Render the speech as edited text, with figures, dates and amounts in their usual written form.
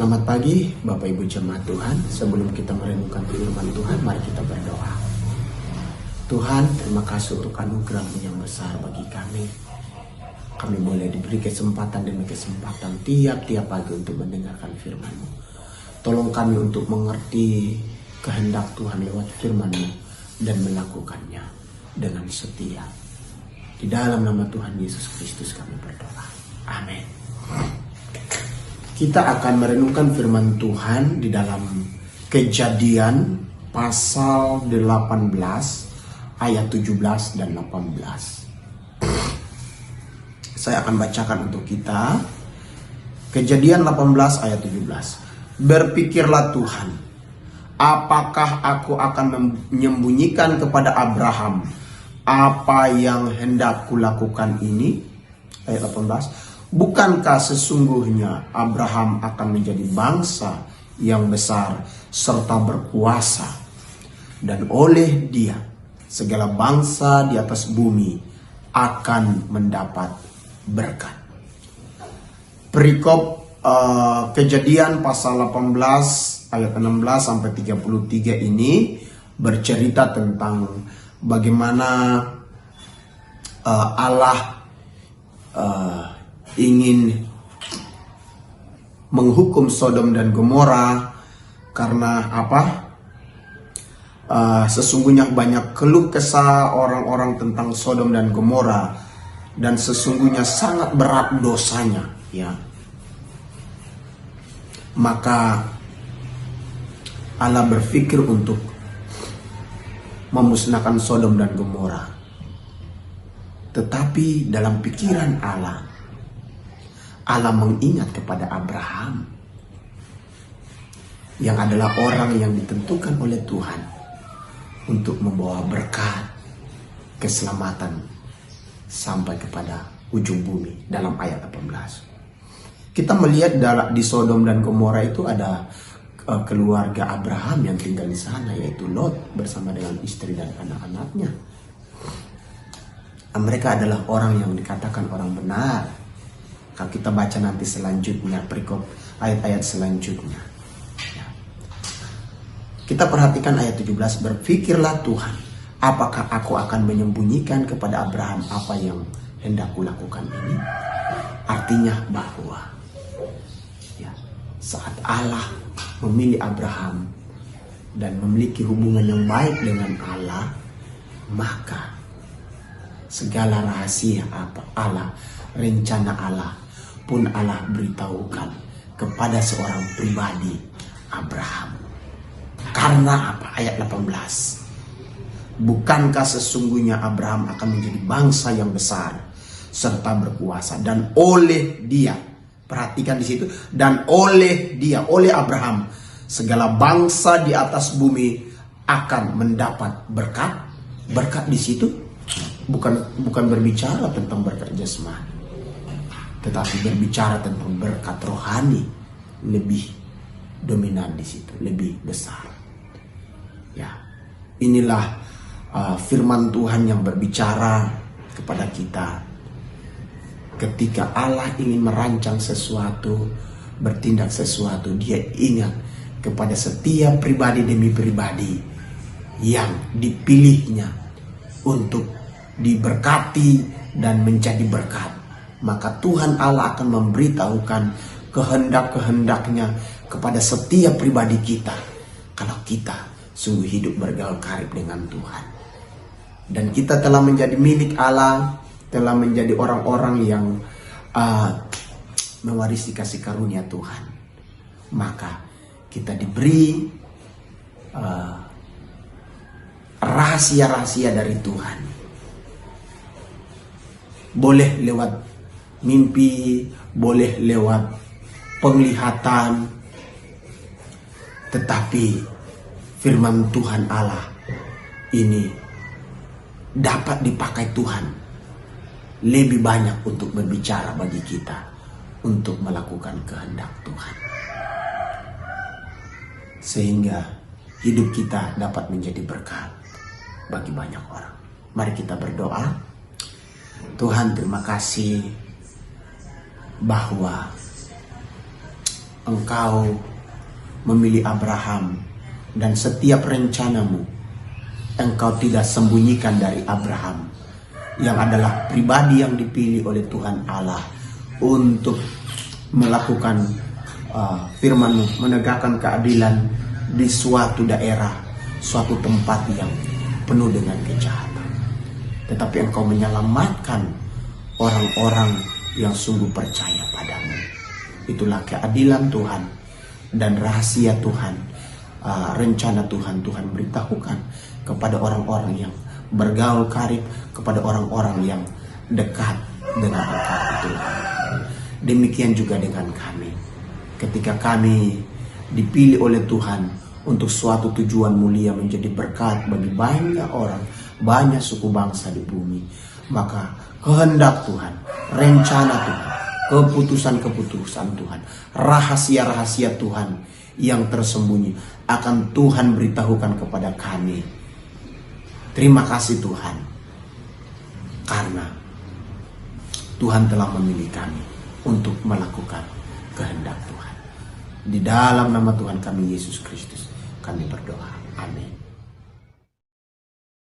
Selamat pagi Bapak Ibu Jemaat Tuhan. Sebelum kita merenungkan firman Tuhan, mari kita berdoa. Tuhan, terima kasih untuk anugerah-Mu yang besar bagi kami. Kami boleh diberi kesempatan demi kesempatan tiap-tiap pagi untuk mendengarkan firman-Mu. Tolong kami untuk mengerti kehendak Tuhan lewat firman-Mu dan melakukannya dengan setia. Di dalam nama Tuhan Yesus Kristus kami berdoa. Amin. Kita akan merenungkan firman Tuhan di dalam Kejadian pasal 18 ayat 17 dan 18. Saya akan bacakan untuk kita. Kejadian 18 ayat 17. Berpikirlah Tuhan, apakah aku akan menyembunyikan kepada Abraham apa yang hendak kulakukan ini? Ayat 18. Bukankah sesungguhnya Abraham akan menjadi bangsa yang besar serta berkuasa, dan oleh dia segala bangsa di atas bumi akan mendapat berkat. Perikop Kejadian pasal 18 ayat 16 sampai 33 ini bercerita tentang bagaimana Allah ingin menghukum Sodom dan Gomora karena apa? Sesungguhnya banyak keluh kesah orang-orang tentang Sodom dan Gomora, dan sesungguhnya sangat berat dosanya, ya. Maka Allah berpikir untuk memusnahkan Sodom dan Gomora. Tetapi dalam pikiran Allah mengingat kepada Abraham yang adalah orang yang ditentukan oleh Tuhan untuk membawa berkat, keselamatan sampai kepada ujung bumi dalam ayat 18. Kita melihat di Sodom dan Gomora itu ada keluarga Abraham yang tinggal di sana, yaitu Lot bersama dengan istri dan anak-anaknya. Mereka adalah orang yang dikatakan orang benar. Kalau kita baca nanti selanjutnya, perikop ayat-ayat selanjutnya. Ya. Kita perhatikan ayat 17, berpikirlah Tuhan, apakah aku akan menyembunyikan kepada Abraham apa yang hendak kulakukan ini? Artinya bahwa ya, saat Allah memilih Abraham dan memiliki hubungan yang baik dengan Allah, maka segala rahasia Allah, rencana Allah pun Allah beritahukan kepada seorang pribadi, Abraham. Karena apa? Ayat 18. Bukankah sesungguhnya Abraham akan menjadi bangsa yang besar serta berkuasa, dan oleh dia, perhatikan di situ, dan oleh dia, oleh Abraham, segala bangsa di atas bumi akan mendapat berkat. Berkat di situ bukan berbicara tentang berkat jasmani, tetapi berbicara tentang berkat rohani, lebih dominan di situ, lebih besar. Ya, inilah firman Tuhan yang berbicara kepada kita. Ketika Allah ingin merancang sesuatu, bertindak sesuatu, Dia ingat kepada setiap pribadi demi pribadi yang dipilihnya untuk diberkati dan menjadi berkat. Maka Tuhan Allah akan memberitahukan kehendak-kehendaknya kepada setiap pribadi kita, kalau kita sungguh hidup bergaul karib dengan Tuhan. Dan kita telah menjadi milik Allah, telah menjadi orang-orang yang mewarisi kasih karunia Tuhan. Maka kita diberi rahasia-rahasia dari Tuhan. Boleh lewat mimpi, boleh lewat penglihatan, tetapi firman Tuhan Allah ini dapat dipakai Tuhan lebih banyak untuk berbicara bagi kita, untuk melakukan kehendak Tuhan, sehingga hidup kita dapat menjadi berkat bagi banyak orang. Mari kita berdoa. Tuhan, terima kasih bahwa Engkau memilih Abraham, dan setiap rencanamu Engkau tidak sembunyikan dari Abraham, yang adalah pribadi yang dipilih oleh Tuhan Allah untuk melakukan firman-Mu, menegakkan keadilan di suatu daerah, suatu tempat yang penuh dengan kejahatan. Tetapi Engkau menyelamatkan orang-orang yang sungguh percaya padamu. Itulah keadilan Tuhan dan rahasia Tuhan, rencana Tuhan. Tuhan beritahukan kepada orang-orang yang bergaul karib, kepada orang-orang yang dekat dengan Engkau. Itulah. Demikian juga dengan kami. Ketika kami dipilih oleh Tuhan untuk suatu tujuan mulia, menjadi berkat bagi banyak orang, banyak suku bangsa di bumi, maka kehendak Tuhan, rencana Tuhan, keputusan-keputusan Tuhan, rahasia-rahasia Tuhan yang tersembunyi akan Tuhan beritahukan kepada kami. Terima kasih Tuhan, karena Tuhan telah memilih kami untuk melakukan kehendak Tuhan. Di dalam nama Tuhan kami Yesus Kristus kami berdoa. Amin.